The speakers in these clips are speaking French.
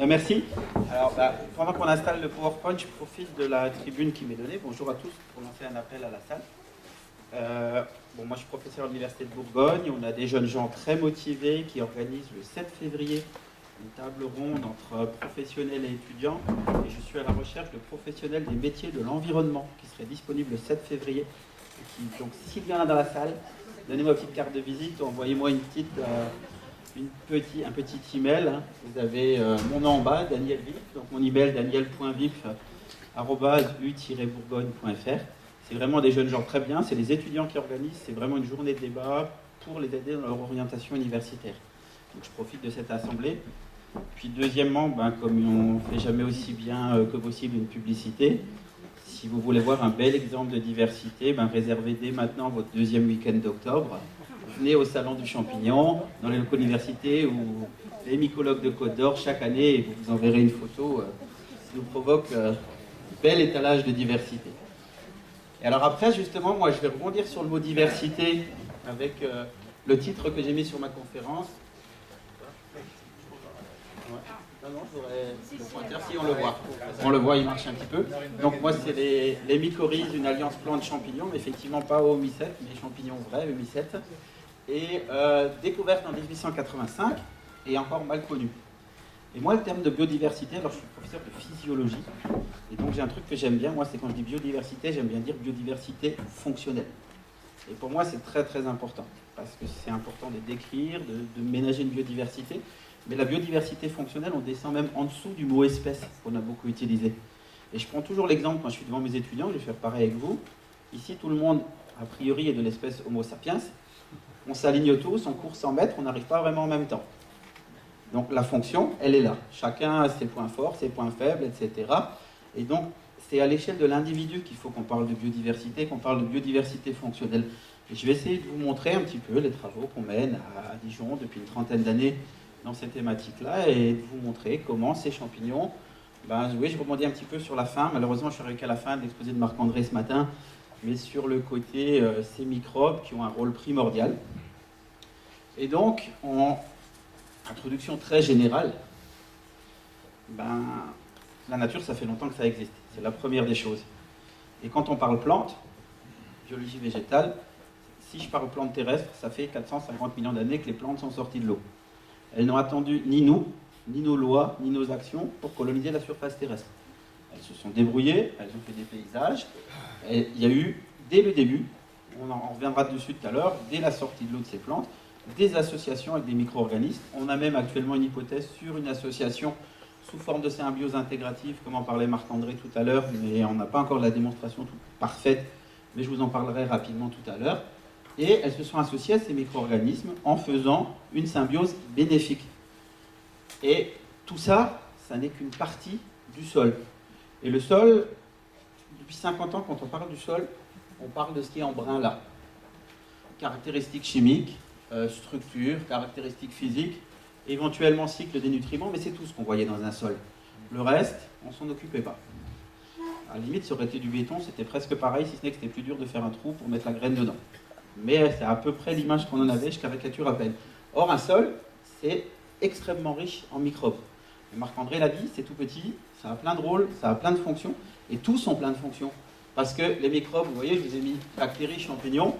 Merci. Alors, pendant qu'on installe le PowerPoint, je profite de la tribune qui m'est donnée. Bonjour à tous, pour lancer un appel à la salle. Moi, je suis professeur à l'Université de Bourgogne. On a des jeunes gens très motivés qui organisent le 7 février une table ronde entre professionnels et étudiants. Et je suis à la recherche de professionnels des métiers de l'environnement qui seraient disponibles le 7 février. Donc, s'il y en a dans la salle, donnez-moi une petite carte de visite ou envoyez-moi un petit email. Vous avez mon nom en bas, Daniel Vif. Donc mon email, daniel.vif@u-bourgogne.fr. C'est vraiment des jeunes gens très bien. C'est les étudiants qui organisent. C'est vraiment une journée de débat pour les aider dans leur orientation universitaire. Donc je profite de cette assemblée. Puis deuxièmement, comme on ne fait jamais aussi bien que possible une publicité, si vous voulez voir un bel exemple de diversité, réservez dès maintenant votre deuxième week-end d'octobre. Venez au Salon du Champignon, dans les locaux d'université, où les mycologues de Côte d'Or, chaque année, et vous vous enverrez une photo, nous provoque bel étalage de diversité. Et alors après, justement, moi je vais rebondir sur le mot diversité avec le titre que j'ai mis sur ma conférence. Non, j'aurais le pointeur, si on le voit. On le voit, il marche un petit peu. Donc moi, c'est les mycorhizes, une alliance plante-champignon, mais effectivement pas au mycète, mais champignons vrais, mycète. Et découverte en 1885 et encore mal connue. Et moi, le terme de biodiversité, alors je suis professeur de physiologie, et donc j'ai un truc que j'aime bien, moi, c'est quand je dis biodiversité, j'aime bien dire biodiversité fonctionnelle. Et pour moi, c'est très très important, parce que c'est important de décrire, de ménager une biodiversité. Mais la biodiversité fonctionnelle, on descend même en dessous du mot espèce qu'on a beaucoup utilisé. Et je prends toujours l'exemple quand je suis devant mes étudiants, je vais faire pareil avec vous. Ici, tout le monde, a priori, est de l'espèce Homo sapiens. On s'aligne tous, on court 100 mètres, on n'arrive pas vraiment en même temps. Donc la fonction, elle est là. Chacun a ses points forts, ses points faibles, etc. Et donc, c'est à l'échelle de l'individu qu'il faut qu'on parle de biodiversité, qu'on parle de biodiversité fonctionnelle. Et je vais essayer de vous montrer un petit peu les travaux qu'on mène à Dijon depuis une trentaine d'années dans cette thématique-là et de vous montrer comment ces champignons, oui, je rebondis un petit peu sur la fin, malheureusement je suis arrivé qu'à la fin de l'exposé de Marc-André ce matin, mais sur le côté ces microbes qui ont un rôle primordial. Et donc, en introduction très générale, la nature, ça fait longtemps que ça existe, c'est la première des choses. Et quand on parle plantes, biologie végétale, si je parle plantes terrestres, ça fait 450 millions d'années que les plantes sont sorties de l'eau. Elles n'ont attendu ni nous, ni nos lois, ni nos actions pour coloniser la surface terrestre. Elles se sont débrouillées, elles ont fait des paysages. Et il y a eu, dès le début, on en reviendra dessus tout à l'heure, dès la sortie de l'eau de ces plantes, des associations avec des micro-organismes. On a même actuellement une hypothèse sur une association sous forme de symbiose intégrative, comme en parlait Marc-André tout à l'heure, mais on n'a pas encore la démonstration toute parfaite, mais je vous en parlerai rapidement tout à l'heure. Et elles se sont associées à ces micro-organismes en faisant une symbiose bénéfique. Et tout ça, ça n'est qu'une partie du sol. Et le sol, depuis 50 ans, quand on parle du sol, on parle de ce qui est en brun là. Caractéristiques chimiques, structure, caractéristiques physiques, éventuellement cycle des nutriments, mais c'est tout ce qu'on voyait dans un sol. Le reste, on ne s'en occupait pas. À la limite, ça aurait été du béton, c'était presque pareil, si ce n'est que c'était plus dur de faire un trou pour mettre la graine dedans. Mais c'est à peu près l'image qu'on en avait, je caricature à peine. Or, un sol, c'est extrêmement riche en microbes. Et Marc-André l'a dit, c'est tout petit, ça a plein de rôles, ça a plein de fonctions, et tous ont plein de fonctions. Parce que les microbes, vous voyez, je vous ai mis bactéries, champignons,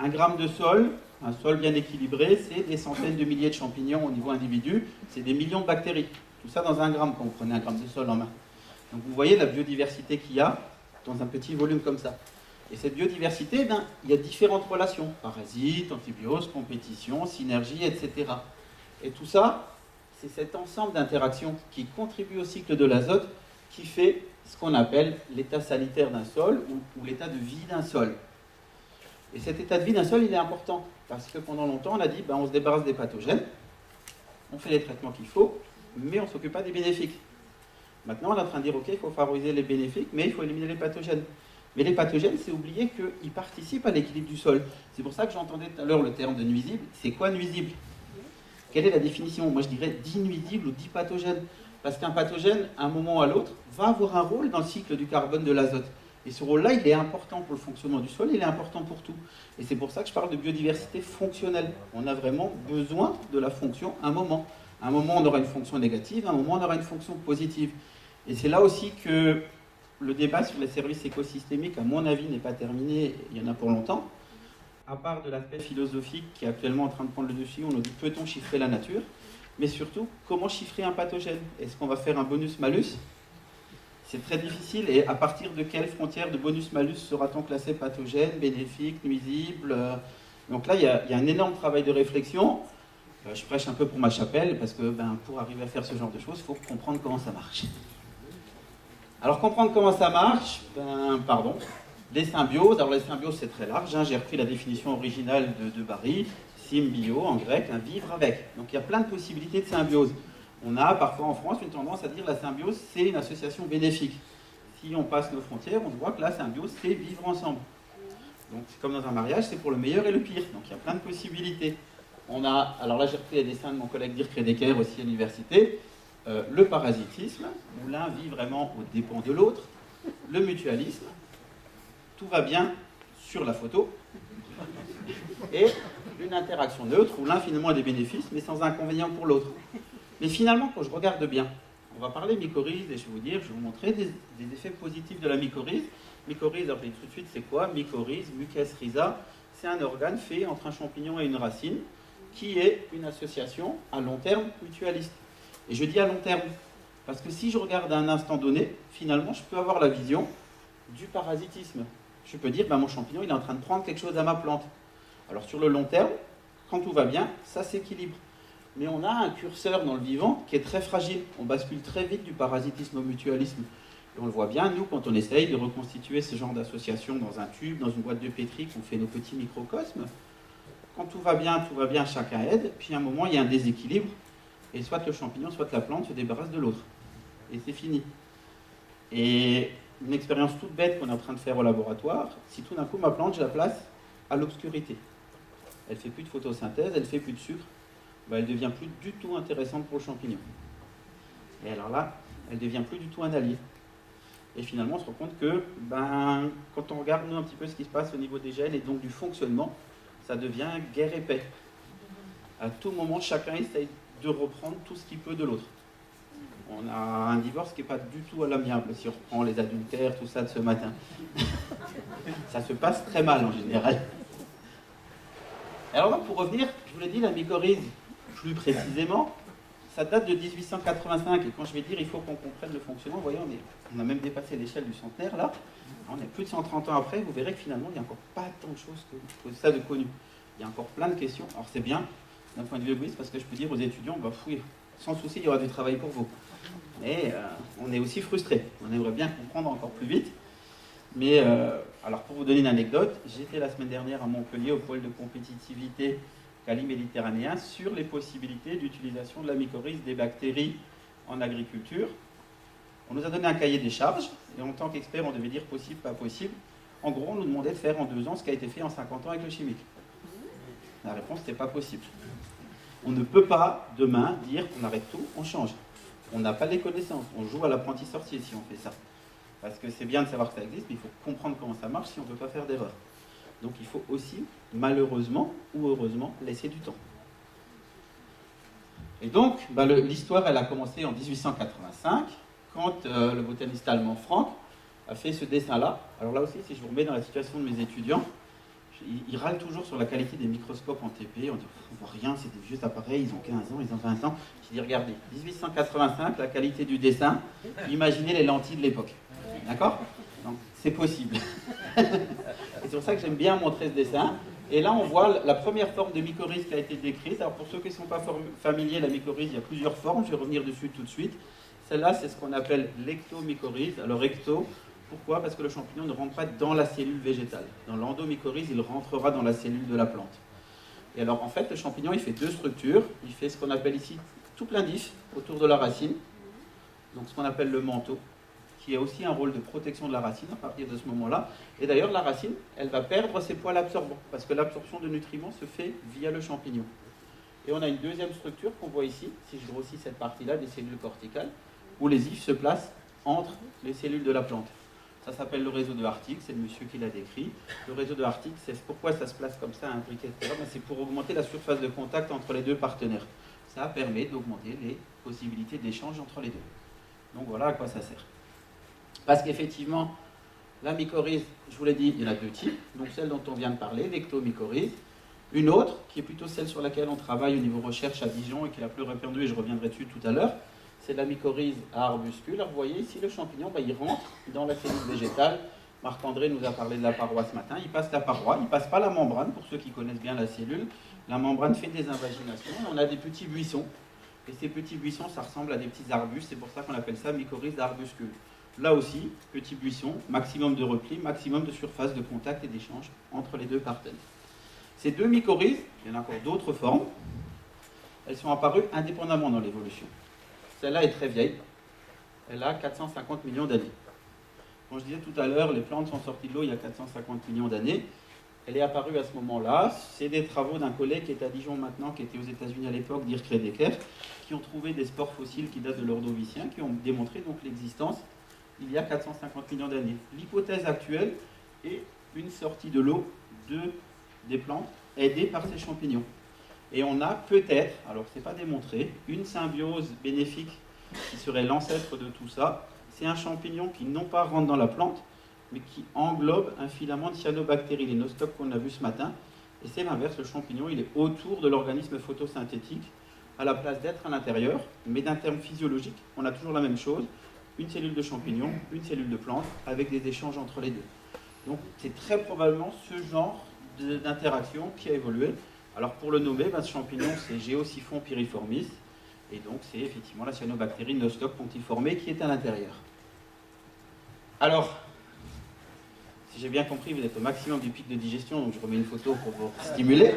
1 gramme de sol, un sol bien équilibré, c'est des centaines de milliers de champignons au niveau individu, c'est des millions de bactéries. Tout ça dans 1 gramme, quand vous prenez 1 gramme de sol en main. Donc vous voyez la biodiversité qu'il y a dans un petit volume comme ça. Et cette biodiversité, il y a différentes relations, parasites, antibiotiques, compétition, synergie, etc. Et tout ça, c'est cet ensemble d'interactions qui contribuent au cycle de l'azote qui fait ce qu'on appelle l'état sanitaire d'un sol ou l'état de vie d'un sol. Et cet état de vie d'un sol, il est important, parce que pendant longtemps, on a dit, on se débarrasse des pathogènes, on fait les traitements qu'il faut, mais on ne s'occupe pas des bénéfiques. Maintenant, on est en train de dire, ok, il faut favoriser les bénéfiques, mais il faut éliminer les pathogènes. Mais les pathogènes, c'est oublier qu'ils participent à l'équilibre du sol. C'est pour ça que j'entendais tout à l'heure le terme de nuisible. C'est quoi nuisible? Quelle est la définition? Moi, je dirais d'inuisible ou d'hypathogène. Parce qu'un pathogène, à un moment ou à l'autre, va avoir un rôle dans le cycle du carbone de l'azote. Et ce rôle-là, il est important pour le fonctionnement du sol, il est important pour tout. Et c'est pour ça que je parle de biodiversité fonctionnelle. On a vraiment besoin de la fonction à un moment. À un moment, on aura une fonction négative, à un moment, on aura une fonction positive. Et c'est là aussi que le débat sur les services écosystémiques, à mon avis, n'est pas terminé, il y en a pour longtemps. À part de l'aspect philosophique qui est actuellement en train de prendre le dessus, on nous dit peut-on chiffrer la nature? Mais surtout, comment chiffrer un pathogène? Est-ce qu'on va faire un bonus-malus? C'est très difficile. Et à partir de quelle frontière de bonus-malus sera-t-on classé pathogène, bénéfique, nuisible? Donc là, il y a un énorme travail de réflexion. Je prêche un peu pour ma chapelle, parce que pour arriver à faire ce genre de choses, il faut comprendre comment ça marche. Alors, comprendre comment ça marche, les symbioses. Alors, les symbioses, c'est très large. J'ai repris la définition originale de Barry, symbio en grec, vivre avec. Donc, il y a plein de possibilités de symbiose. On a parfois en France une tendance à dire que la symbiose, c'est une association bénéfique. Si on passe nos frontières, on voit que la symbiose, c'est vivre ensemble. Donc, c'est comme dans un mariage, c'est pour le meilleur et le pire. Donc, il y a plein de possibilités. Alors là, j'ai repris les dessins de mon collègue Dirk Redeker aussi à l'université. Le parasitisme, où l'un vit vraiment aux dépens de l'autre. Le mutualisme, tout va bien sur la photo. Et une interaction neutre, où l'un finalement a des bénéfices, mais sans inconvénient pour l'autre. Mais finalement, quand je regarde bien, on va parler mycorhize, et je vais vous montrer des effets positifs de la mycorhize. Mycorhize, alors tout de suite, c'est quoi? Mycorhize, Mucus rhiza, c'est un organe fait entre un champignon et une racine, qui est une association à long terme mutualiste. Et je dis à long terme, parce que si je regarde à un instant donné, finalement, je peux avoir la vision du parasitisme. Je peux dire, mon champignon, il est en train de prendre quelque chose à ma plante. Alors sur le long terme, quand tout va bien, ça s'équilibre. Mais on a un curseur dans le vivant qui est très fragile. On bascule très vite du parasitisme au mutualisme. Et on le voit bien, nous, quand on essaye de reconstituer ce genre d'association dans un tube, dans une boîte de pétri, qu'on fait nos petits microcosmes. Quand tout va bien, chacun aide. Puis à un moment, il y a un déséquilibre. Et soit le champignon, soit la plante se débarrasse de l'autre. Et c'est fini. Et une expérience toute bête qu'on est en train de faire au laboratoire, si tout d'un coup, ma plante, je la place à l'obscurité. Elle ne fait plus de photosynthèse, elle ne fait plus de sucre. Elle ne devient plus du tout intéressante pour le champignon. Et alors là, elle ne devient plus du tout un allié. Et finalement, on se rend compte que quand on regarde nous, un petit peu ce qui se passe au niveau des gènes et donc du fonctionnement, ça devient guerre et paix. À tout moment, chacun essaye de reprendre tout ce qu'il peut de l'autre. On a un divorce qui n'est pas du tout à l'amiable, si on reprend les adultères, tout ça de ce matin. Ça se passe très mal en général. Alors pour revenir, je vous l'ai dit, la mycorhize, plus précisément, ça date de 1885. Et quand je vais dire il faut qu'on comprenne le fonctionnement, vous voyez, on a même dépassé l'échelle du centenaire là. On est plus de 130 ans après, vous verrez que finalement, il n'y a encore pas tant de choses que ça de connu. Il y a encore plein de questions. Alors c'est bien, d'un point de vue égoïste, parce que je peux dire aux étudiants, sans souci, il y aura du travail pour vous. Mais on est aussi frustrés. On aimerait bien comprendre encore plus vite. Mais alors pour vous donner une anecdote, j'étais la semaine dernière à Montpellier au pôle de compétitivité cali-méditerranéen sur les possibilités d'utilisation de la mycorhize des bactéries en agriculture. On nous a donné un cahier des charges et en tant qu'expert on devait dire possible, pas possible. En gros on nous demandait de faire en 2 ans ce qui a été fait en 50 ans avec le chimique. La réponse c'était pas possible. On ne peut pas demain dire on arrête tout, on change. On n'a pas les connaissances, on joue à l'apprenti sorcier si on fait ça. Parce que c'est bien de savoir que ça existe, mais il faut comprendre comment ça marche si on ne veut pas faire d'erreur. Donc il faut aussi, malheureusement ou heureusement, laisser du temps. Et donc, l'histoire, elle a commencé en 1885, quand le botaniste allemand Franck a fait ce dessin-là. Alors là aussi, si je vous remets dans la situation de mes étudiants, ils râlent toujours sur la qualité des microscopes en TP. On dit, on voit rien, c'est des vieux appareils, ils ont 15 ans, ils ont 20 ans. Je dis, regardez, 1885, la qualité du dessin, imaginez les lentilles de l'époque. D'accord? Donc, c'est possible. C'est pour ça que j'aime bien montrer ce dessin. Et là, on voit la première forme de mycorhize qui a été décrite. Alors, pour ceux qui ne sont pas familiers, la mycorhize, il y a plusieurs formes. Je vais revenir dessus tout de suite. Celle-là, c'est ce qu'on appelle l'ectomycorhize. Alors, ecto, pourquoi? Parce que le champignon ne rentre pas dans la cellule végétale. Dans l'endomycorhize, il rentrera dans la cellule de la plante. Et alors, en fait, le champignon, il fait 2 structures. Il fait ce qu'on appelle ici tout plein d'ifs autour de la racine. Donc, ce qu'on appelle le manteau, qui a aussi un rôle de protection de la racine à partir de ce moment-là. Et d'ailleurs, la racine, elle va perdre ses poils absorbants, parce que l'absorption de nutriments se fait via le champignon. Et on a une deuxième structure qu'on voit ici, si je grossis cette partie-là, des cellules corticales, où les ifs se placent entre les cellules de la plante. Ça s'appelle le réseau de Hartig, c'est le monsieur qui l'a décrit. Le réseau de Hartig, c'est pourquoi ça se place comme ça, un briquet de terre, c'est pour augmenter la surface de contact entre les deux partenaires. ça permet d'augmenter les possibilités d'échange entre les deux. Donc voilà à quoi ça sert. Parce qu'effectivement, la mycorhize, je vous l'ai dit, il y en a deux types. Donc celle dont on vient de parler, l'ectomycorhize. Une autre, qui est plutôt celle sur laquelle on travaille au niveau recherche à Dijon et qui est la plus répandue, et je reviendrai dessus tout à l'heure, c'est la mycorhize à arbuscules. Alors vous voyez ici, le champignon, il rentre dans la cellule végétale. Marc-André nous a parlé de la paroi ce matin. Il passe la paroi, il ne passe pas la membrane, pour ceux qui connaissent bien la cellule. La membrane fait des invaginations. On a des petits buissons. Et ces petits buissons, ça ressemble à des petits arbustes. C'est pour ça qu'on appelle ça mycorhize à arbuscules. Là aussi, petits buissons, maximum de repli, maximum de surface de contact et d'échange entre les deux partenaires. Ces deux mycorhizes, il y en a encore d'autres formes, elles sont apparues indépendamment dans l'évolution. Celle-là est très vieille, elle a 450 millions d'années. Quand je disais tout à l'heure, les plantes sont sorties de l'eau il y a 450 millions d'années, elle est apparue à ce moment-là. C'est des travaux d'un collègue qui est à Dijon maintenant, qui était aux États-Unis à l'époque, Dirk Redeker, qui ont trouvé des spores fossiles qui datent de l'Ordovicien, qui ont démontré donc l'existence il y a 450 millions d'années. L'hypothèse actuelle est une sortie de l'eau des plantes aidées par ces champignons. Et on a peut-être, alors c'est pas démontré, une symbiose bénéfique qui serait l'ancêtre de tout ça. C'est un champignon qui non pas rentre dans la plante, mais qui englobe un filament de cyanobactéries, les nostocs qu'on a vu ce matin. Et c'est l'inverse, le champignon, il est autour de l'organisme photosynthétique, à la place d'être à l'intérieur, mais d'un terme physiologique, on a toujours la même chose, une cellule de champignon, une cellule de plante, avec des échanges entre les deux. Donc c'est très probablement ce genre d'interaction qui a évolué. Alors pour le nommer, ce champignon c'est Géosiphon piriformis, et donc c'est effectivement la cyanobactérie Nostoc pontiforme qui est à l'intérieur. Alors, si j'ai bien compris, vous êtes au maximum du pic de digestion, donc je remets une photo pour vous stimuler.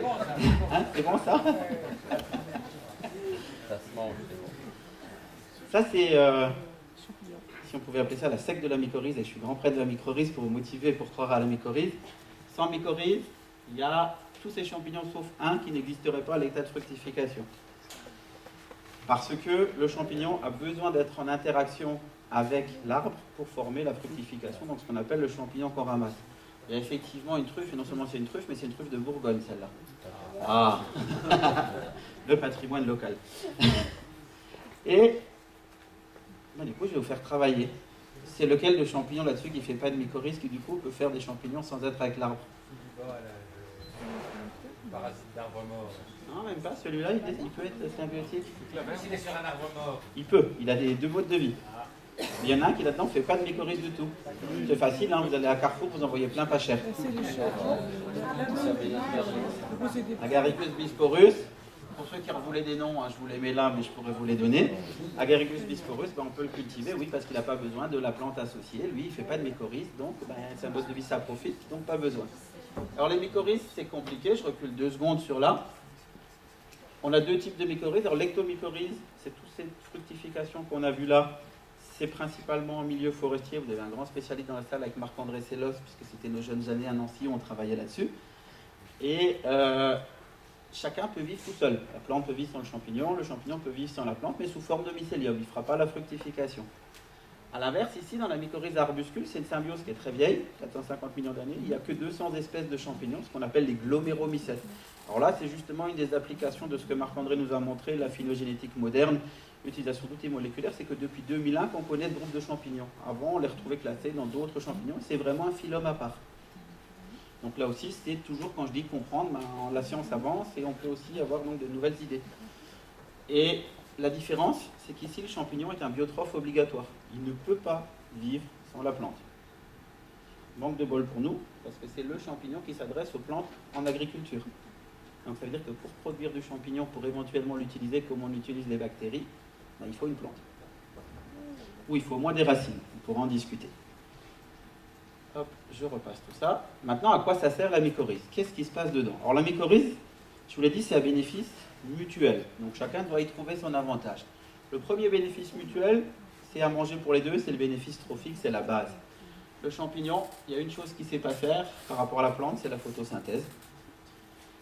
Hein, c'est bon ça? Ça c'est, si on pouvait appeler ça la secte de la mycorhize, et je suis grand prêtre de la mycorhize pour vous motiver pour croire à la mycorhize. Sans mycorhize, il y a tous ces champignons sauf un qui n'existerait pas à l'état de fructification. Parce que le champignon a besoin d'être en interaction avec l'arbre pour former la fructification, donc ce qu'on appelle le champignon qu'on ramasse. Il y a effectivement une truffe, et non seulement c'est une truffe, mais c'est une truffe de Bourgogne celle-là. Ah, le patrimoine local. Et du coup, je vais vous faire travailler. C'est lequel le champignon là-dessus qui ne fait pas de mycorhize, qui du coup peut faire des champignons sans être avec l'arbre? Parasite d'arbre mort. Non, même pas. Celui-là, il peut être symbiotique. Même s'il est sur un arbre mort. Il peut. Il a deux modes de vie. Il y en a un qui là-dedans ne fait pas de mycorhize du tout. C'est facile, hein, vous allez à Carrefour, vous en voyez plein pas cher. Agaricus bisporus. Pour ceux qui voulaient des noms, je vous les mets là, mais je pourrais vous les donner. Agaricus bisporus, on peut le cultiver, oui, parce qu'il n'a pas besoin de la plante associée. Lui, il ne fait pas de mycorhize, donc c'est un mode de vie saprophyte, donc pas besoin. Alors les mycorhizes, c'est compliqué, je recule 2 secondes sur là. On a 2 types de mycorhizes. Alors l'ectomycorhize, c'est toutes ces fructifications qu'on a vues là. C'est principalement en milieu forestier. Vous avez un grand spécialiste dans la salle avec Marc-André Sellos, puisque c'était nos jeunes années à Nancy où on travaillait là-dessus. Et chacun peut vivre tout seul. La plante peut vivre sans le champignon peut vivre sans la plante, mais sous forme de mycélium. Il ne fera pas la fructification. A l'inverse, ici, dans la mycorhize à arbuscules, c'est une symbiose qui est très vieille, 450 millions d'années. Il n'y a que 200 espèces de champignons, ce qu'on appelle les gloméromycètes. Alors là, c'est justement une des applications de ce que Marc-André nous a montré, la phylogénétique moderne, l'utilisation d'outils moléculaires. C'est que depuis 2001 qu'on connaît ce groupe de champignons. Avant, on les retrouvait classés dans d'autres champignons. C'est vraiment un phylum à part. Donc là aussi, c'est toujours, quand je dis comprendre, la science avance et on peut aussi avoir donc de nouvelles idées. Et la différence, c'est qu'ici, le champignon est un biotrophe obligatoire. Il ne peut pas vivre sans la plante. Manque de bol pour nous, parce que c'est le champignon qui s'adresse aux plantes en agriculture. Donc ça veut dire que pour produire du champignon, pour éventuellement l'utiliser comme on utilise les bactéries, il faut une plante. Ou il faut au moins des racines, on pourra en discuter. Hop, je repasse tout ça. Maintenant, à quoi ça sert la mycorhize? Qu'est-ce qui se passe dedans? Alors la mycorhize, je vous l'ai dit, c'est un bénéfice mutuel. Donc chacun doit y trouver son avantage. Le premier bénéfice mutuel, c'est à manger pour les deux, c'est le bénéfice trophique, c'est la base. Le champignon, il y a une chose qu'il ne sait pas faire par rapport à la plante, c'est la photosynthèse.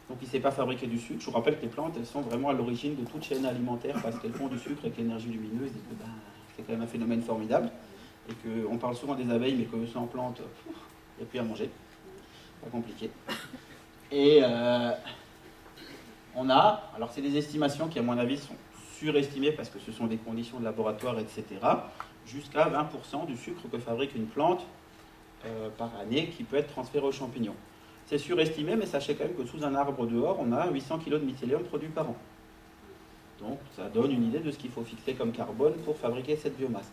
Donc il ne sait pas fabriquer du sucre. Je vous rappelle que les plantes, elles sont vraiment à l'origine de toute chaîne alimentaire parce qu'elles font du sucre avec l'énergie lumineuse. Et que, c'est quand même un phénomène formidable. Et qu'on parle souvent des abeilles, mais que sans plantes, il n'y a plus à manger. Pas compliqué. Et on a, alors c'est des estimations qui à mon avis sont surestimé parce que ce sont des conditions de laboratoire, etc., jusqu'à 20% du sucre que fabrique une plante par année qui peut être transféré aux champignons. C'est surestimé, mais sachez quand même que sous un arbre dehors, on a 800 kg de mycélium produit par an. Donc ça donne une idée de ce qu'il faut fixer comme carbone pour fabriquer cette biomasse.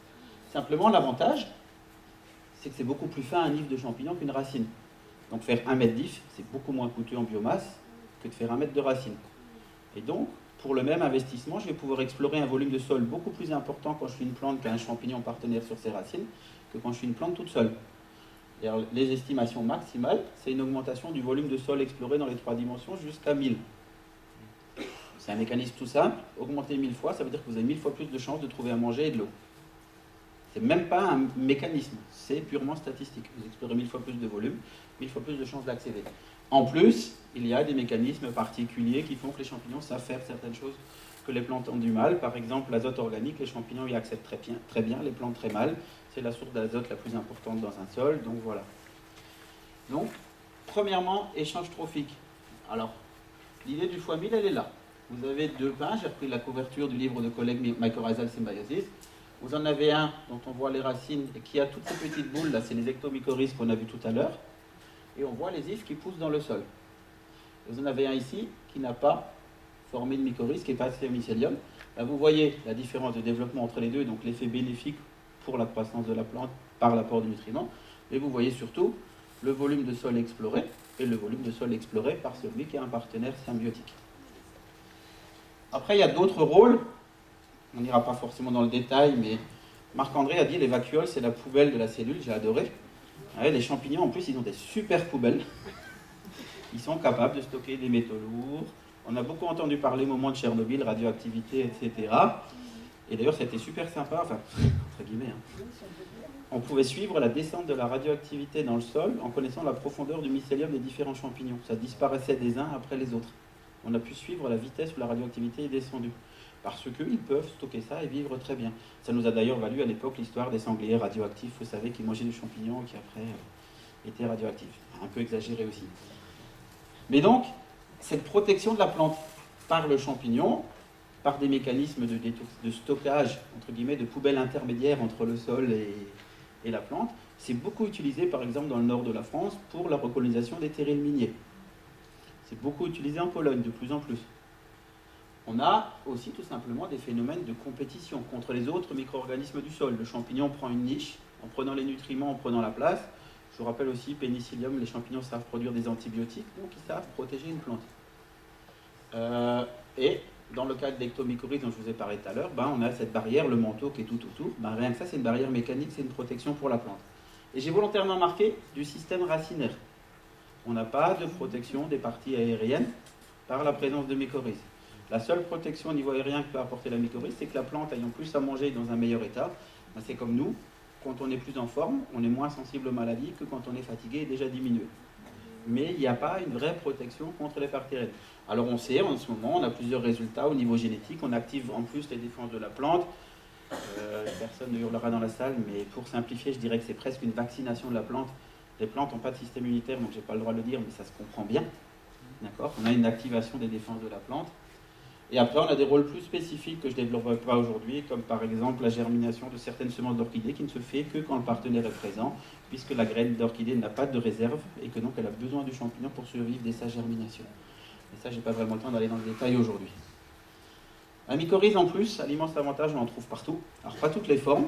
Simplement, l'avantage, c'est que c'est beaucoup plus fin un if de champignon qu'une racine. Donc faire 1 mètre d'if, c'est beaucoup moins coûteux en biomasse que de faire 1 mètre de racine. Et donc, pour le même investissement, je vais pouvoir explorer un volume de sol beaucoup plus important quand je suis une plante qu'un champignon partenaire sur ses racines, que quand je suis une plante toute seule. Et alors, les estimations maximales, c'est une augmentation du volume de sol exploré dans les 3 dimensions jusqu'à 1000. C'est un mécanisme tout simple. Augmenter 1000 fois, ça veut dire que vous avez 1000 fois plus de chances de trouver à manger et de l'eau. C'est même pas un mécanisme, c'est purement statistique. Vous explorez 1000 fois plus de volume, 1000 fois plus de chances d'accéder. En plus, il y a des mécanismes particuliers qui font que les champignons savent faire certaines choses que les plantes ont du mal. Par exemple, l'azote organique, les champignons y accèdent très bien, les plantes très mal. C'est la source d'azote la plus importante dans un sol, donc voilà. Donc, premièrement, échange trophique. Alors, l'idée du x 1000, elle est là. Vous avez 2 pains, j'ai repris la couverture du livre de collègue mycorrhizal symbiosis. Vous en avez un dont on voit les racines et qui a toutes ces petites boules, là, c'est les ectomycorhizes qu'on a vu tout à l'heure. Et on voit les ifs qui poussent dans le sol. Vous en avez un ici qui n'a pas formé de mycorhize, qui n'est pas assez mycélium. Là, vous voyez la différence de développement entre les deux, donc l'effet bénéfique pour la croissance de la plante par l'apport de nutriments. Et vous voyez surtout le volume de sol exploré et le volume de sol exploré par celui qui a un partenaire symbiotique. Après, il y a d'autres rôles. On n'ira pas forcément dans le détail, mais Marc-André a dit les vacuoles, c'est la poubelle de la cellule, j'ai adoré. Ouais, les champignons, en plus, ils ont des super poubelles. Ils sont capables de stocker des métaux lourds. On a beaucoup entendu parler au moment de Tchernobyl, radioactivité, etc. Et d'ailleurs, c'était super sympa, enfin, entre guillemets. On pouvait suivre la descente de la radioactivité dans le sol en connaissant la profondeur du mycélium des différents champignons. Ça disparaissait des uns après les autres. On a pu suivre la vitesse où la radioactivité est descendue. Parce qu'ils peuvent stocker ça et vivre très bien. Ça nous a d'ailleurs valu à l'époque l'histoire des sangliers radioactifs, vous savez, qui mangeaient du champignon et qui après étaient radioactifs. Un peu exagéré aussi. Mais donc, cette protection de la plante par le champignon, par des mécanismes de stockage, entre guillemets, de poubelles intermédiaires entre le sol et la plante, c'est beaucoup utilisé, par exemple, dans le nord de la France, pour la recolonisation des terrils miniers. C'est beaucoup utilisé en Pologne, de plus en plus. On a aussi tout simplement des phénomènes de compétition contre les autres micro-organismes du sol. Le champignon prend une niche en prenant les nutriments, en prenant la place. Je vous rappelle aussi, pénicillium, les champignons savent produire des antibiotiques, donc ils savent protéger une plante. Et dans le cas de l'ectomycorhize dont je vous ai parlé tout à l'heure, on a cette barrière, le manteau qui est tout autour. Rien que ça, c'est une barrière mécanique, c'est une protection pour la plante. Et j'ai volontairement marqué du système racinaire. On n'a pas de protection des parties aériennes par la présence de mycorhizes. La seule protection au niveau aérien que peut apporter la mycorhize, c'est que la plante ayant plus à manger dans un meilleur état, c'est comme nous, quand on est plus en forme, on est moins sensible aux maladies que quand on est fatigué et déjà diminué. Mais il n'y a pas une vraie protection contre les parties aériennes. Alors on sait, en ce moment, on a plusieurs résultats au niveau génétique, on active en plus les défenses de la plante. Personne ne hurlera dans la salle, mais pour simplifier, je dirais que c'est presque une vaccination de la plante. Les plantes n'ont pas de système immunitaire, donc je n'ai pas le droit de le dire, mais ça se comprend bien. D'accord ? On a une activation des défenses de la plante. Et après, on a des rôles plus spécifiques que je ne développerai pas aujourd'hui, comme par exemple la germination de certaines semences d'orchidées qui ne se fait que quand le partenaire est présent, puisque la graine d'orchidée n'a pas de réserve et que donc elle a besoin du champignon pour survivre dès sa germination. Et ça, je n'ai pas vraiment le temps d'aller dans le détail aujourd'hui. La mycorhize, en plus, a l'immense avantage, on en trouve partout. Alors, pas toutes les formes,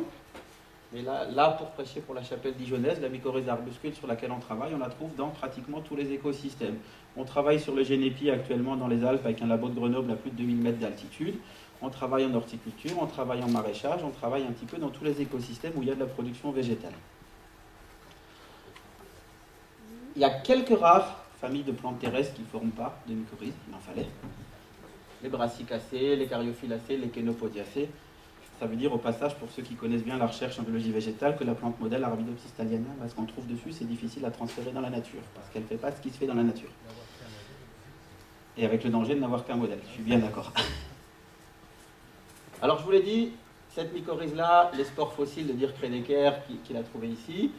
mais là pour prêcher pour la chapelle dijonnaise, la mycorhize arbuscule sur laquelle on travaille, on la trouve dans pratiquement tous les écosystèmes. On travaille sur le génépi actuellement dans les Alpes avec un labo de Grenoble à plus de 2000 mètres d'altitude. On travaille en horticulture, on travaille en maraîchage, on travaille un petit peu dans tous les écosystèmes où il y a de la production végétale. Il y a quelques rares familles de plantes terrestres qui ne forment pas de mycorhize, il en fallait. Les brassicacées, les cariophyllacées, les chénopodiacées. Ça veut dire au passage, pour ceux qui connaissent bien la recherche en biologie végétale, que la plante modèle Arabidopsis thaliana, ce qu'on trouve dessus, c'est difficile à transférer dans la nature, parce qu'elle ne fait pas ce qui se fait dans la nature. Et avec le danger de n'avoir qu'un modèle, je suis bien d'accord. Alors je vous l'ai dit, cette mycorhize-là, les spores fossiles de Dirk Redeker, qu'il a trouvé ici,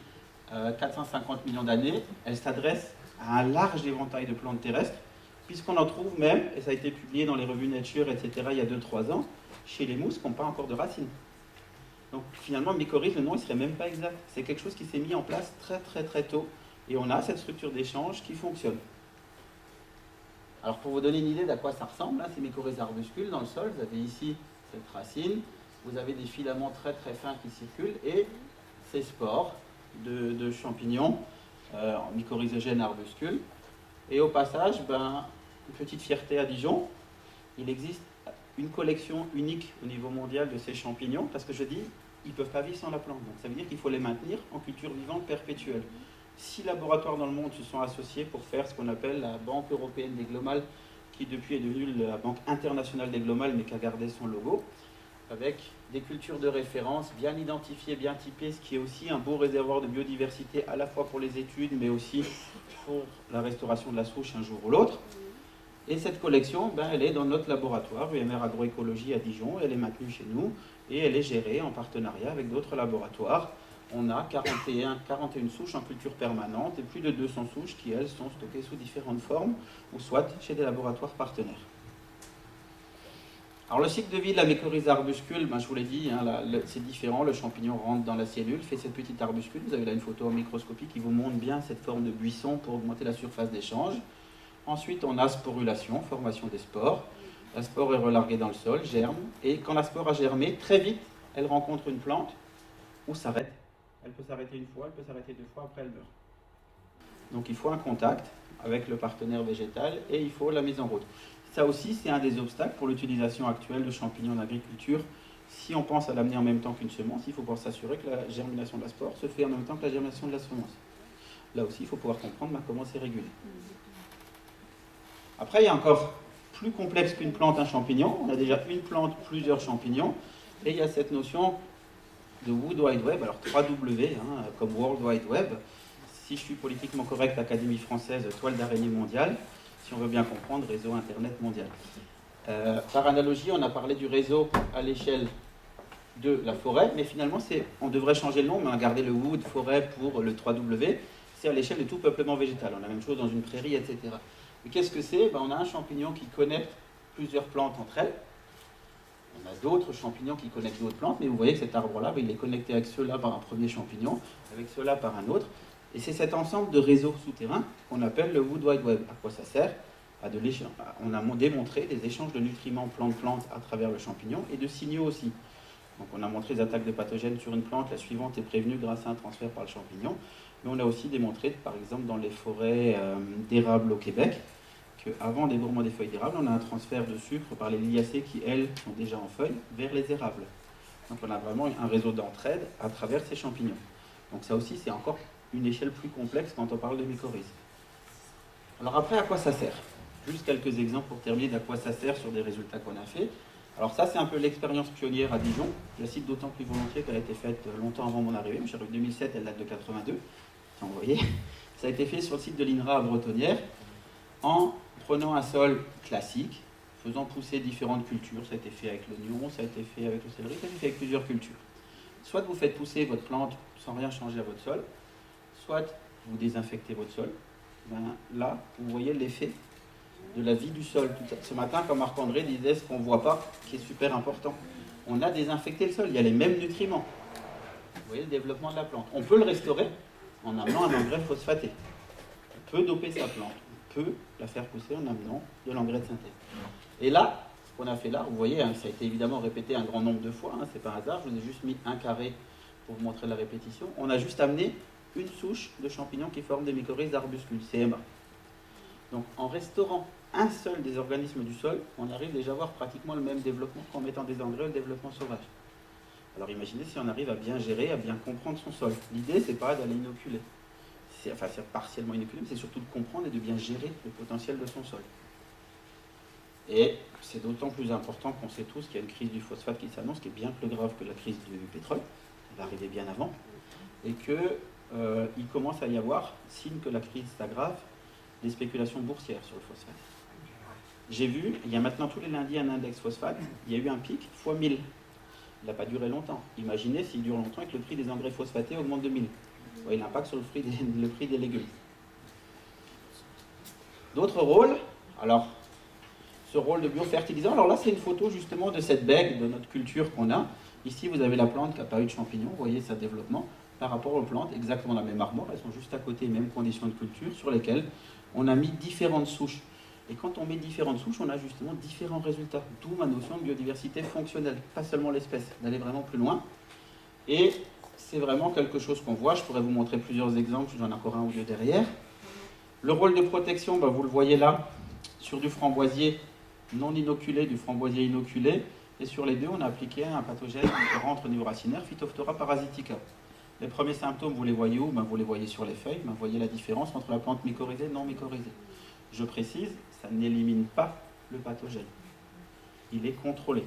450 millions d'années, elle s'adresse à un large éventail de plantes terrestres, puisqu'on en trouve même, et ça a été publié dans les revues Nature, etc., il y a 2-3 ans, chez les mousses qui n'ont pas encore de racines. Donc finalement, mycorhize, le nom ne serait même pas exact. C'est quelque chose qui s'est mis en place très très très tôt. Et on a cette structure d'échange qui fonctionne. Alors pour vous donner une idée d'à quoi ça ressemble, ces mycorhizes arbuscules dans le sol, vous avez ici cette racine, vous avez des filaments très très fins qui circulent et ces spores de champignons mycorhizogènes arbuscules. Et au passage, une petite fierté à Dijon, il existe une collection unique au niveau mondial de ces champignons, parce que je dis, ils ne peuvent pas vivre sans la plante. Donc ça veut dire qu'il faut les maintenir en culture vivante perpétuelle. 6 laboratoires dans le monde se sont associés pour faire ce qu'on appelle la Banque européenne des glomales, qui depuis est devenue la Banque internationale des glomales, mais qui a gardé son logo, avec des cultures de référence bien identifiées, bien typées, ce qui est aussi un beau réservoir de biodiversité, à la fois pour les études, mais aussi pour la restauration de la souche un jour ou l'autre. Et cette collection, elle est dans notre laboratoire, UMR Agroécologie à Dijon, elle est maintenue chez nous, et elle est gérée en partenariat avec d'autres laboratoires. On a 41 souches en culture permanente et plus de 200 souches qui, elles, sont stockées sous différentes formes, ou soit chez des laboratoires partenaires. Alors le cycle de vie de la mycorhize arbuscule, je vous l'ai dit, c'est différent. Le champignon rentre dans la cellule, fait cette petite arbuscule. Vous avez là une photo en microscopie qui vous montre bien cette forme de buisson pour augmenter la surface d'échange. Ensuite, on a sporulation, formation des spores. La spore est relarguée dans le sol, germe, et quand la spore a germé, très vite, elle rencontre une plante ou s'arrête. Elle peut s'arrêter une fois, elle peut s'arrêter 2 fois, après elle meurt. Donc il faut un contact avec le partenaire végétal et il faut la mise en route. Ça aussi, c'est un des obstacles pour l'utilisation actuelle de champignons en agriculture. Si on pense à l'amener en même temps qu'une semence, il faut pouvoir s'assurer que la germination de la spore se fait en même temps que la germination de la semence. Là aussi, il faut pouvoir comprendre comment c'est régulé. Après, il y a encore plus complexe qu'une plante, un champignon. On a déjà une plante, plusieurs champignons. Et il y a cette notion de Wood Wide Web, alors 3W, comme World Wide Web. Si je suis politiquement correct, Académie française, toile d'araignée mondiale. Si on veut bien comprendre, réseau Internet mondial. Par analogie, on a parlé du réseau à l'échelle de la forêt, mais finalement, on devrait changer le nom, mais on a gardé le Wood, forêt pour le 3W. C'est à l'échelle de tout peuplement végétal. On a la même chose dans une prairie, etc. Mais qu'est-ce que c'est ? On a un champignon qui connecte plusieurs plantes entre elles. On a d'autres champignons qui connectent d'autres plantes, mais vous voyez que cet arbre-là, il est connecté avec ceux-là par un premier champignon, avec ceux-là par un autre. Et c'est cet ensemble de réseaux souterrains qu'on appelle le Wood Wide Web. À quoi ça sert ? On a démontré des échanges de nutriments plante-plante à travers le champignon et de signaux aussi. Donc on a montré les attaques de pathogènes sur une plante, la suivante est prévenue grâce à un transfert par le champignon. Mais on a aussi démontré, par exemple, dans les forêts d'érable au Québec, qu'avant le débourrement des feuilles d'érable, on a un transfert de sucre par les liliacées qui, elles, sont déjà en feuilles, vers les érables. Donc on a vraiment un réseau d'entraide à travers ces champignons. Donc ça aussi, c'est encore une échelle plus complexe quand on parle de mycorhize. Alors après, à quoi ça sert ? Juste quelques exemples pour terminer d'à quoi ça sert sur des résultats qu'on a fait. Alors ça, c'est un peu l'expérience pionnière à Dijon. Je la cite d'autant plus volontiers qu'elle a été faite longtemps avant mon arrivée. Je suis arrivé en 2007, elle date de 82. Vous voyez, ça a été fait sur le site de l'INRA à Bretonnière en prenant un sol classique, faisant pousser différentes cultures. Ça a été fait avec l'oignon, ça a été fait avec le céleri, ça a été fait avec plusieurs cultures. Soit vous faites pousser votre plante sans rien changer à votre sol, soit vous désinfectez votre sol. Là, vous voyez l'effet de la vie du sol. Ce matin, comme Marc-André disait, ce qu'on ne voit pas, qui est super important. On a désinfecté le sol, il y a les mêmes nutriments. Vous voyez le développement de la plante. On peut le restaurer en amenant un engrais phosphaté. On peut doper sa plante, on peut la faire pousser en amenant de l'engrais de synthèse. Et là, ce qu'on a fait là, vous voyez, ça a été évidemment répété un grand nombre de fois, c'est pas un hasard, je vous ai juste mis un carré pour vous montrer la répétition. On a juste amené une souche de champignons qui forment des mycorhizes arbuscules, CMA. Donc en restaurant un seul des organismes du sol, on arrive déjà à avoir pratiquement le même développement qu'en mettant des engrais au développement sauvage. Alors imaginez si on arrive à bien gérer, à bien comprendre son sol. L'idée, c'est pas d'aller inoculer. C'est partiellement inoculer, mais c'est surtout de comprendre et de bien gérer le potentiel de son sol. Et c'est d'autant plus important qu'on sait tous qu'il y a une crise du phosphate qui s'annonce, qui est bien plus grave que la crise du pétrole. Elle va arriver bien avant. Et qu'il commence à y avoir, signe que la crise s'aggrave, des spéculations boursières sur le phosphate. J'ai vu, il y a maintenant tous les lundis un index phosphate, il y a eu un pic x 1000. Il n'a pas duré longtemps. Imaginez s'il dure longtemps et que le prix des engrais phosphatés augmente de 1000. Vous voyez l'impact sur le prix des légumes. D'autres rôles, alors ce rôle de biofertilisant. Alors là, c'est une photo justement de cette bague, de notre culture qu'on a. Ici, vous avez la plante qui n'a pas eu de champignons, vous voyez sa développement, par rapport aux plantes, exactement la même armoire, elles sont juste à côté, mêmes conditions de culture, sur lesquelles on a mis différentes souches. Et quand on met différentes souches, on a justement différents résultats, d'où ma notion de biodiversité fonctionnelle, pas seulement l'espèce, d'aller vraiment plus loin. Et c'est vraiment quelque chose qu'on voit, je pourrais vous montrer plusieurs exemples, j'en ai encore un ou deux derrière. Le rôle de protection, vous le voyez là, sur du framboisier non inoculé, du framboisier inoculé, et sur les deux, on a appliqué un pathogène qui rentre au niveau racinaire, Phytophthora parasitica. Les premiers symptômes, vous les voyez où? Vous les voyez sur les feuilles, vous voyez la différence entre la plante mycorhizée et non mycorhizée. Je précise, ça n'élimine pas le pathogène. Il est contrôlé.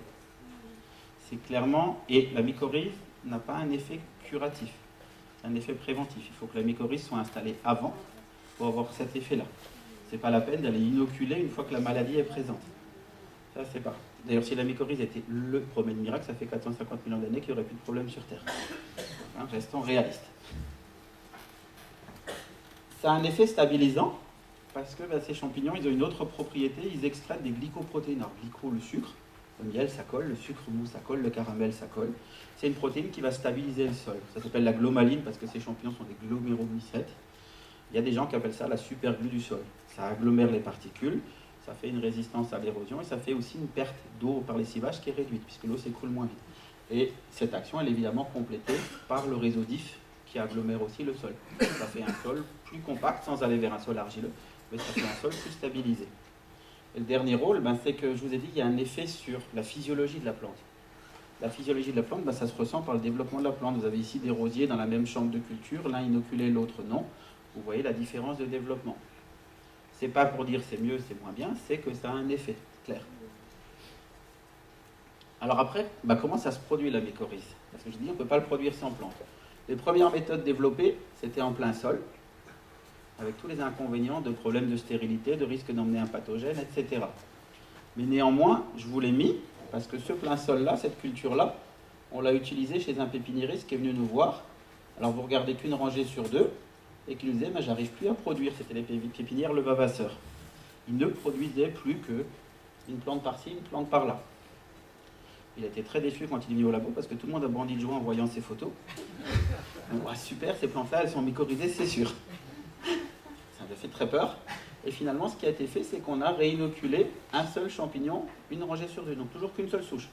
C'est clairement, et la mycorhize n'a pas un effet curatif, un effet préventif. Il faut que la mycorhize soit installée avant pour avoir cet effet-là. Ce n'est pas la peine d'aller inoculer une fois que la maladie est présente. Ça, c'est pas. D'ailleurs, si la mycorhize était le remède miracle, ça fait 450 millions d'années qu'il n'y aurait plus de problème sur Terre. Hein, restons réalistes. Ça a un effet stabilisant, parce que ces champignons, ils ont une autre propriété, ils extraitent des glycoprotéines. Alors, glyco, le sucre, le miel, ça colle, le sucre mou, ça colle, le caramel, ça colle. C'est une protéine qui va stabiliser le sol. Ça s'appelle la glomaline, parce que ces champignons sont des gloméroglycètes. Il y a des gens qui appellent ça la superglue du sol. Ça agglomère les particules, ça fait une résistance à l'érosion, et ça fait aussi une perte d'eau par les lessivages qui est réduite, puisque l'eau s'écoule moins vite. Et cette action, elle est évidemment complétée par le réseau d'IF, qui agglomère aussi le sol. Ça fait un sol plus compact, sans aller vers un sol argileux, mais ça fait un sol plus stabilisé. Et le dernier rôle, c'est que je vous ai dit qu'il y a un effet sur la physiologie de la plante. La physiologie de la plante, ça se ressent par le développement de la plante. Vous avez ici des rosiers dans la même chambre de culture, l'un inoculé, l'autre non. Vous voyez la différence de développement. C'est pas pour dire c'est mieux, c'est moins bien, c'est que ça a un effet clair. Alors après, comment ça se produit la mycorhize? Parce que je dis, on ne peut pas le produire sans plante. Les premières méthodes développées, c'était en plein sol, avec tous les inconvénients de problèmes de stérilité, de risque d'emmener un pathogène, etc. Mais néanmoins, je vous l'ai mis, parce que ce plein sol-là, cette culture-là, on l'a utilisé chez un pépiniériste qui est venu nous voir. Alors vous regardez qu'une rangée sur deux, et qui nous disait, j'arrive plus à produire. C'était les pépinières Le Vavasseur. Ils ne produisaient plus qu'une plante par-ci, une plante par-là. Il a été très déçu quand il est venu au labo, parce que tout le monde a brandi de joie en voyant ces photos. Donc, super, ces plantes-là, elles sont mycorhizées, c'est sûr. Ça avait fait très peur. Et finalement, ce qui a été fait, c'est qu'on a réinoculé un seul champignon, une rangée sur deux. Donc toujours qu'une seule souche.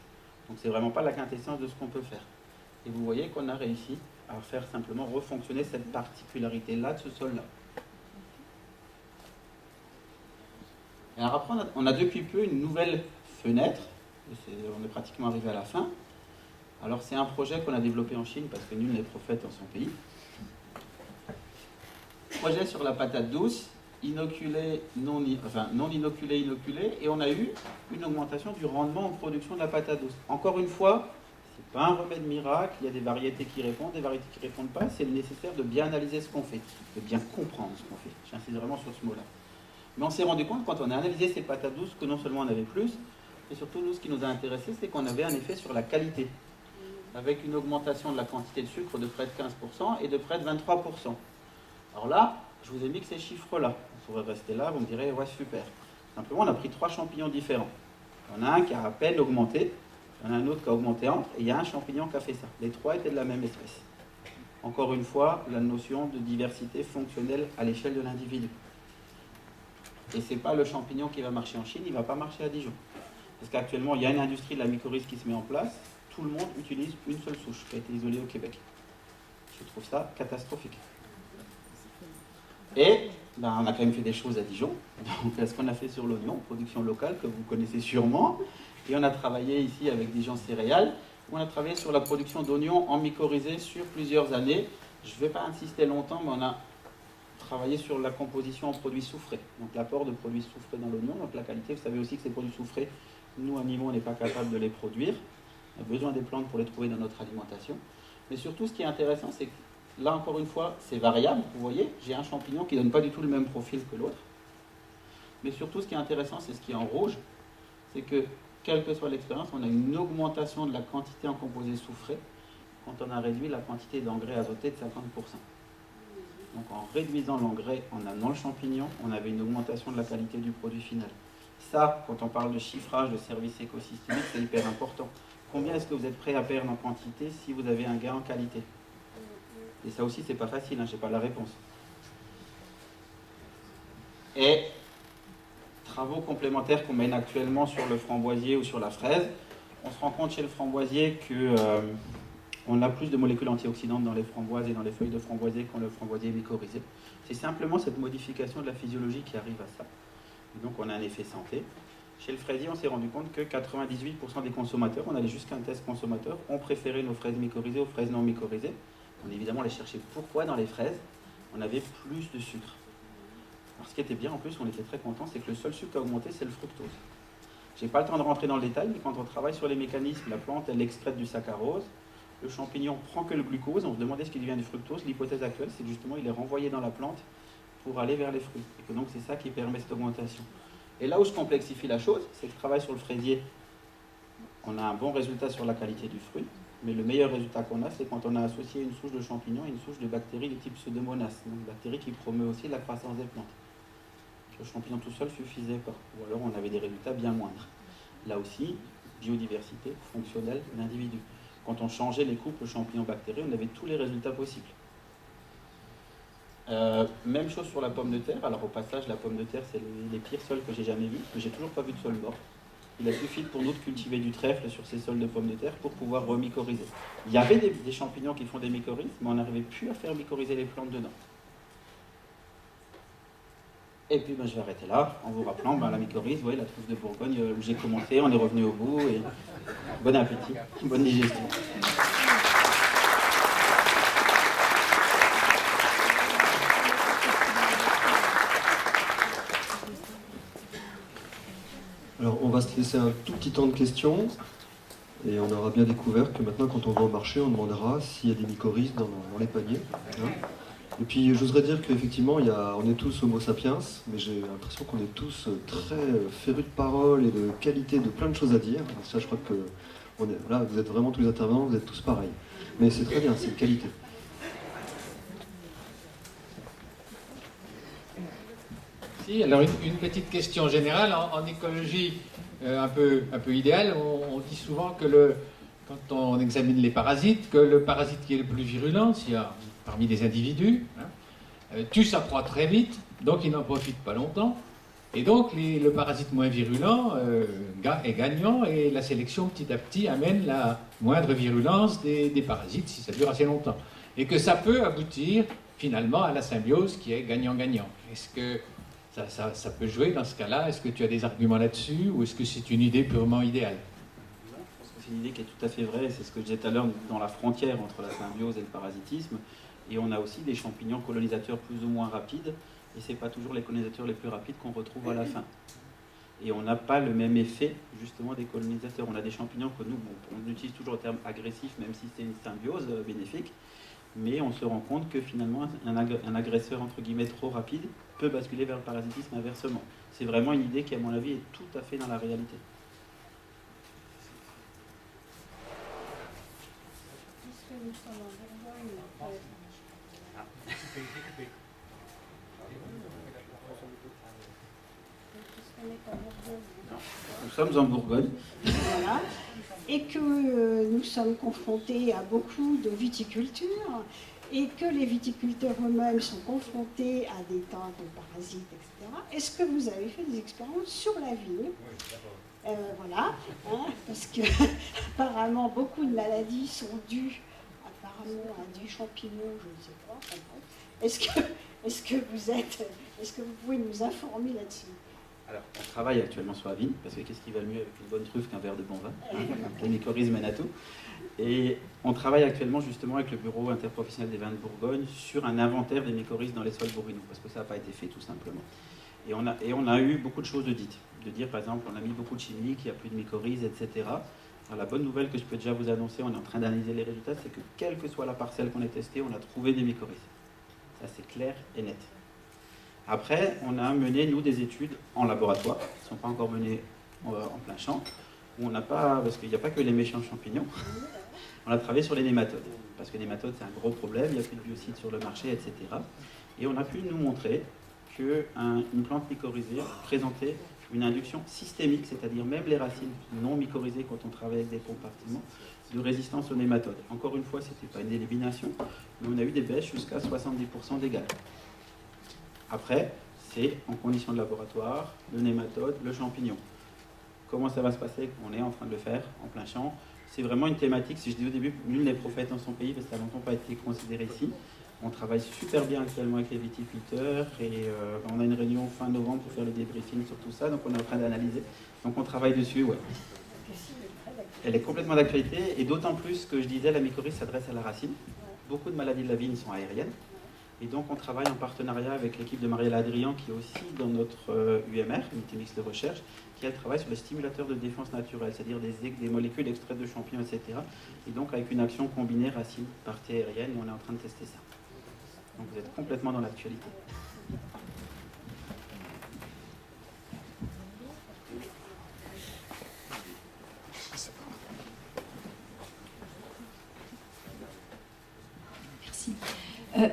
Donc c'est vraiment pas la quintessence de ce qu'on peut faire. Et vous voyez qu'on a réussi à faire simplement refonctionner cette particularité-là de ce sol-là. Et alors après, on a depuis peu une nouvelle fenêtre. On est pratiquement arrivé à la fin. Alors c'est un projet qu'on a développé en Chine, parce que nul n'est prophète en son pays. Projet sur la patate douce, inoculée, non inoculée, inoculée, et on a eu une augmentation du rendement en production de la patate douce. Encore une fois, ce n'est pas un remède miracle, il y a des variétés qui répondent, des variétés qui ne répondent pas, c'est nécessaire de bien analyser ce qu'on fait, de bien comprendre ce qu'on fait. J'insiste vraiment sur ce mot-là. Mais on s'est rendu compte, quand on a analysé ces patates douces, que non seulement on avait plus, et surtout, nous, ce qui nous a intéressé, c'est qu'on avait un effet sur la qualité, avec une augmentation de la quantité de sucre de près de 15% et de près de 23%. Alors là, je vous ai mis que ces chiffres-là. On pourrait rester là, vous me direz, ouais, super. Simplement, on a pris 3 champignons différents. Il y en a un qui a à peine augmenté, il y en a un autre qui a augmenté entre, et il y a un champignon qui a fait ça. Les 3 étaient de la même espèce. Encore une fois, la notion de diversité fonctionnelle à l'échelle de l'individu. Et ce n'est pas le champignon qui va marcher en Chine, il ne va pas marcher à Dijon. Parce qu'actuellement, il y a une industrie de la mycorhize qui se met en place. Tout le monde utilise une seule souche qui a été isolée au Québec. Je trouve ça catastrophique. Et on a quand même fait des choses à Dijon. Donc, ce qu'on a fait sur l'oignon, production locale, que vous connaissez sûrement. Et on a travaillé ici avec Dijon Céréales, où on a travaillé sur la production d'oignons en mycorhizé sur plusieurs années. Je ne vais pas insister longtemps, mais on a travaillé sur la composition en produits soufrés. Donc l'apport de produits soufrés dans l'oignon. Donc la qualité, vous savez aussi que ces produits soufrés, nous, animaux, on n'est pas capable de les produire. On a besoin des plantes pour les trouver dans notre alimentation. Mais surtout, ce qui est intéressant, c'est que là, encore une fois, c'est variable. Vous voyez, j'ai un champignon qui ne donne pas du tout le même profil que l'autre. Mais surtout, ce qui est intéressant, c'est ce qui est en rouge. C'est que, quelle que soit l'expérience, on a une augmentation de la quantité en composés soufrés quand on a réduit la quantité d'engrais azotés de 50%. Donc en réduisant l'engrais en amenant le champignon, on avait une augmentation de la qualité du produit final. Ça, quand on parle de chiffrage, de services écosystémiques, c'est hyper important. Combien est-ce que vous êtes prêt à perdre en quantité si vous avez un gain en qualité? Et ça aussi, c'est pas facile, hein, je n'ai pas la réponse. Et travaux complémentaires qu'on mène actuellement sur le framboisier ou sur la fraise, on se rend compte chez le framboisier que on a plus de molécules antioxydantes dans les framboises et dans les feuilles de framboisier quand le framboisier est mycorhizé. C'est simplement cette modification de la physiologie qui arrive à ça. Et donc on a un effet santé. Chez le fraisier, on s'est rendu compte que 98% des consommateurs, on allait jusqu'à un test consommateur, ont préféré nos fraises mycorhizées aux fraises non mycorhizées. On évidemment allait chercher pourquoi dans les fraises, on avait plus de sucre. Alors ce qui était bien en plus, on était très content, c'est que le seul sucre qui a augmenté, c'est le fructose. Je n'ai pas le temps de rentrer dans le détail, mais quand on travaille sur les mécanismes, la plante, elle excrète du saccharose, le champignon prend que le glucose, on se demandait ce qui devient du fructose. L'hypothèse actuelle, c'est que justement, il est renvoyé dans la plante pour aller vers les fruits. Et que donc, c'est ça qui permet cette augmentation. Et là où je complexifie la chose, c'est que je travaille sur le fraisier, on a un bon résultat sur la qualité du fruit, mais le meilleur résultat qu'on a, c'est quand on a associé une souche de champignon et une souche de bactéries de type Pseudomonas, donc bactérie qui promeut aussi la croissance des plantes. Le champignon tout seul suffisait pas, ou alors on avait des résultats bien moindres. Là aussi, biodiversité fonctionnelle de l'individu. Quand on changeait les couples champignons-bactéries, on avait tous les résultats possibles. Même chose sur la pomme de terre. Alors au passage, la pomme de terre, c'est les pires sols que j'ai jamais vus, que j'ai toujours pas vu de sol mort. Il a suffi pour nous de cultiver du trèfle sur ces sols de pommes de terre pour pouvoir remycorhizer. Il y avait des champignons qui font des mycorhizes, mais on n'arrivait plus à faire mycorhizer les plantes dedans. Et puis je vais arrêter là, en vous rappelant la mycorhize, la truffe de Bourgogne où j'ai commencé, on est revenu au bout, et bon appétit, bonne digestion. Alors on va se laisser un tout petit temps de questions, et on aura bien découvert que maintenant quand on va au marché, on demandera s'il y a des mycorhizes dans les paniers. Hein. Et puis j'oserais dire qu'effectivement, on est tous homo sapiens, mais j'ai l'impression qu'on est tous très férus de parole et de qualité, de plein de choses à dire. Ça, je crois que là, vous êtes vraiment tous les intervenants, vous êtes tous pareils. Mais c'est très bien, c'est une qualité. Si, alors une petite question générale. En écologie un peu idéale, on dit souvent que quand on examine les parasites, que le parasite qui est le plus virulent, s'il y a parmi des individus, tue sa proie très vite, donc il n'en profite pas longtemps. Et donc le parasite moins virulent est gagnant, et la sélection petit à petit amène la moindre virulence des parasites si ça dure assez longtemps. Et que ça peut aboutir finalement à la symbiose qui est gagnant-gagnant. Est-ce que ça peut jouer dans ce cas-là? Est-ce que tu as des arguments là-dessus, ou est-ce que c'est une idée purement idéale? C'est une idée qui est tout à fait vraie, c'est ce que je disais tout à l'heure, dans la frontière entre la symbiose et le parasitisme. Et on a aussi des champignons colonisateurs plus ou moins rapides, et ce n'est pas toujours les colonisateurs les plus rapides qu'on retrouve à la fin. Et on n'a pas le même effet, justement, des colonisateurs. On a des champignons que nous, on utilise toujours le terme agressif, même si c'est une symbiose bénéfique, mais on se rend compte que finalement, un agresseur, entre guillemets, trop rapide, peut basculer vers le parasitisme inversement. C'est vraiment une idée qui, à mon avis, est tout à fait dans la réalité. Nous sommes en Bourgogne. Voilà. Et que nous sommes confrontés à beaucoup de viticulture, et que les viticulteurs eux-mêmes sont confrontés à des tas de parasites, etc. Est-ce que vous avez fait des expériences sur la vigne? Voilà, parce que apparemment beaucoup de maladies sont dues apparemment à des champignons, je ne sais pas. Est-ce que vous pouvez nous informer là-dessus? Alors, on travaille actuellement sur la vigne, parce que qu'est-ce qui va le mieux avec une bonne truffe qu'un verre de bon vin, les mycorhizes mènent à tout. Et on travaille actuellement justement avec le bureau interprofessionnel des vins de Bourgogne sur un inventaire des mycorhizes dans les sols bourguignons, parce que ça n'a pas été fait tout simplement. Et on a eu beaucoup de choses de dites, de dire par exemple on a mis beaucoup de chimiques, il n'y a plus de mycorhizes, etc. Alors la bonne nouvelle que je peux déjà vous annoncer, on est en train d'analyser les résultats, c'est que quelle que soit la parcelle qu'on ait testée, on a trouvé des mycorhizes. Ça c'est clair et net. Après, on a mené, nous, des études en laboratoire, qui ne sont pas encore menées en plein champ, où on n'a pas, parce qu'il n'y a pas que les méchants champignons, on a travaillé sur les nématodes, parce que les nématodes, c'est un gros problème, il n'y a plus de biocides sur le marché, etc. Et on a pu nous montrer qu'une plante mycorhizée présentait une induction systémique, c'est-à-dire même les racines non mycorhizées quand on travaille avec des compartiments, de résistance aux nématodes. Encore une fois, ce n'était pas une élimination, mais on a eu des baisses jusqu'à 70% d'égal. Après, c'est en conditions de laboratoire, le nématode, le champignon. Comment ça va se passer? On est en train de le faire en plein champ. C'est vraiment une thématique, si je dis au début, nul n'est prophète dans son pays, parce que ça n'a longtemps pas été considéré ici. On travaille super bien actuellement avec les viticulteurs et on a une réunion fin novembre pour faire le débriefing sur tout ça, donc on est en train d'analyser. Donc on travaille dessus, ouais. Elle est complètement d'actualité et d'autant plus que je disais, la mycorhize s'adresse à la racine. Beaucoup de maladies de la vigne sont aériennes. Et donc, on travaille en partenariat avec l'équipe de Marielle Adrian, qui est aussi dans notre UMR, unité mixte de recherche, qui elle travaille sur les stimulateurs de défense naturelle, c'est-à-dire des molécules extraites de champignons, etc. Et donc, avec une action combinée racine-partie aérienne, on est en train de tester ça. Donc, vous êtes complètement dans l'actualité. Merci.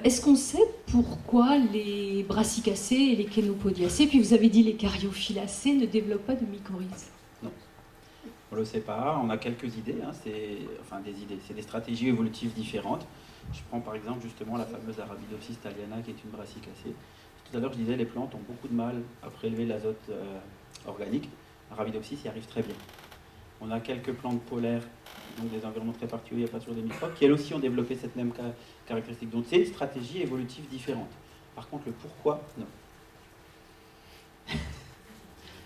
Est-ce qu'on sait pourquoi les brassicacées et les kénopodiacées, puis vous avez dit les cariophyllacées, ne développent pas de mycorhize? Non, on ne le sait pas. On a quelques idées, hein. C'est des stratégies évolutives différentes. Je prends par exemple justement la fameuse Arabidopsis thaliana qui est une brassicacée. Tout à l'heure, je disais les plantes ont beaucoup de mal à prélever l'azote organique. Arabidopsis y arrive très bien. On a quelques plantes polaires, donc des environnements très particuliers, il n'y a pas toujours des microbes, qui elles aussi ont développé cette même caractéristique. Donc c'est une stratégie évolutive différente. Par contre, le pourquoi, non.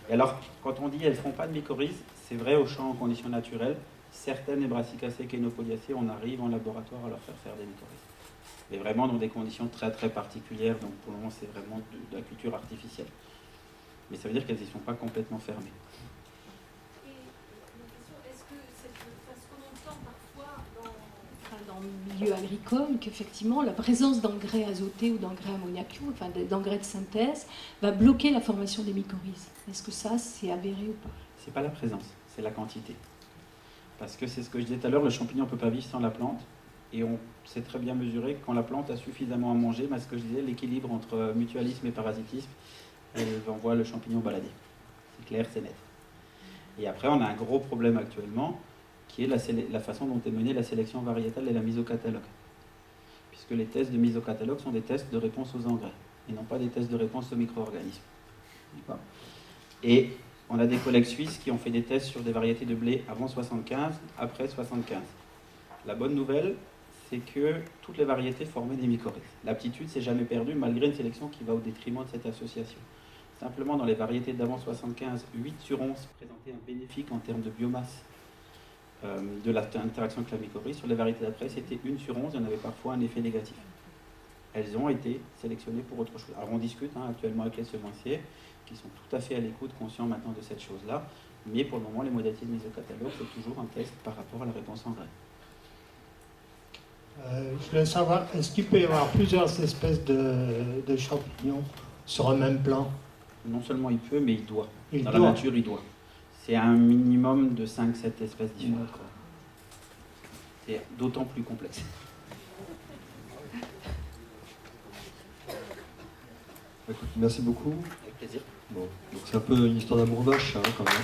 Et alors, quand on dit elles ne font pas de mycorhize, c'est vrai au champ en conditions naturelles. Certaines des brassicacées kénopodiacées, on arrive en laboratoire à leur faire des mycorhizes. Mais vraiment dans des conditions très très particulières, donc pour le moment c'est vraiment de la culture artificielle. Mais ça veut dire qu'elles n'y sont pas complètement fermées. Dans le milieu agricole, qu'effectivement la présence d'engrais azotés ou d'engrais ammoniaqueux, enfin d'engrais de synthèse, va bloquer la formation des mycorhizes. Est-ce que ça, c'est avéré ou pas? C'est pas la présence, c'est la quantité. Parce que c'est ce que je disais tout à l'heure, le champignon ne peut pas vivre sans la plante. Et on sait très bien mesurer que quand la plante a suffisamment à manger, ce que je disais, l'équilibre entre mutualisme et parasitisme, elle envoie le champignon balader. C'est clair, c'est net. Et après, on a un gros problème actuellement, qui est la façon dont est menée la sélection variétale et la mise au catalogue. Puisque les tests de mise au catalogue sont des tests de réponse aux engrais, et non pas des tests de réponse aux micro-organismes. Et on a des collègues suisses qui ont fait des tests sur des variétés de blé avant 75, après 75. La bonne nouvelle, c'est que toutes les variétés formaient des mycorhizes. L'aptitude s'est jamais perdue, malgré une sélection qui va au détriment de cette association. Simplement, dans les variétés d'avant 75, 8 sur 11 présentaient un bénéfique en termes de biomasse de l'interaction avec la mycorhize. Sur les variétés d'après, c'était 1 sur 11, il y en avait parfois un effet négatif. Elles ont été sélectionnées pour autre chose. Alors on discute actuellement avec les semenciers, qui sont tout à fait à l'écoute, conscients maintenant de cette chose-là, mais pour le moment, les modalités de mise au catalogue, c'est toujours un test par rapport à la réponse en graines. Je voulais savoir, est-ce qu'il peut y avoir plusieurs espèces de champignons sur un même plan? Non seulement il peut, mais il doit. Dans la doit. nature, il doit. C'est un minimum de 5-7 espèces différentes. C'est d'autant plus complexe. Écoute, merci beaucoup. Avec plaisir. Bon, donc c'est un peu une histoire d'amour vache, hein, quand même.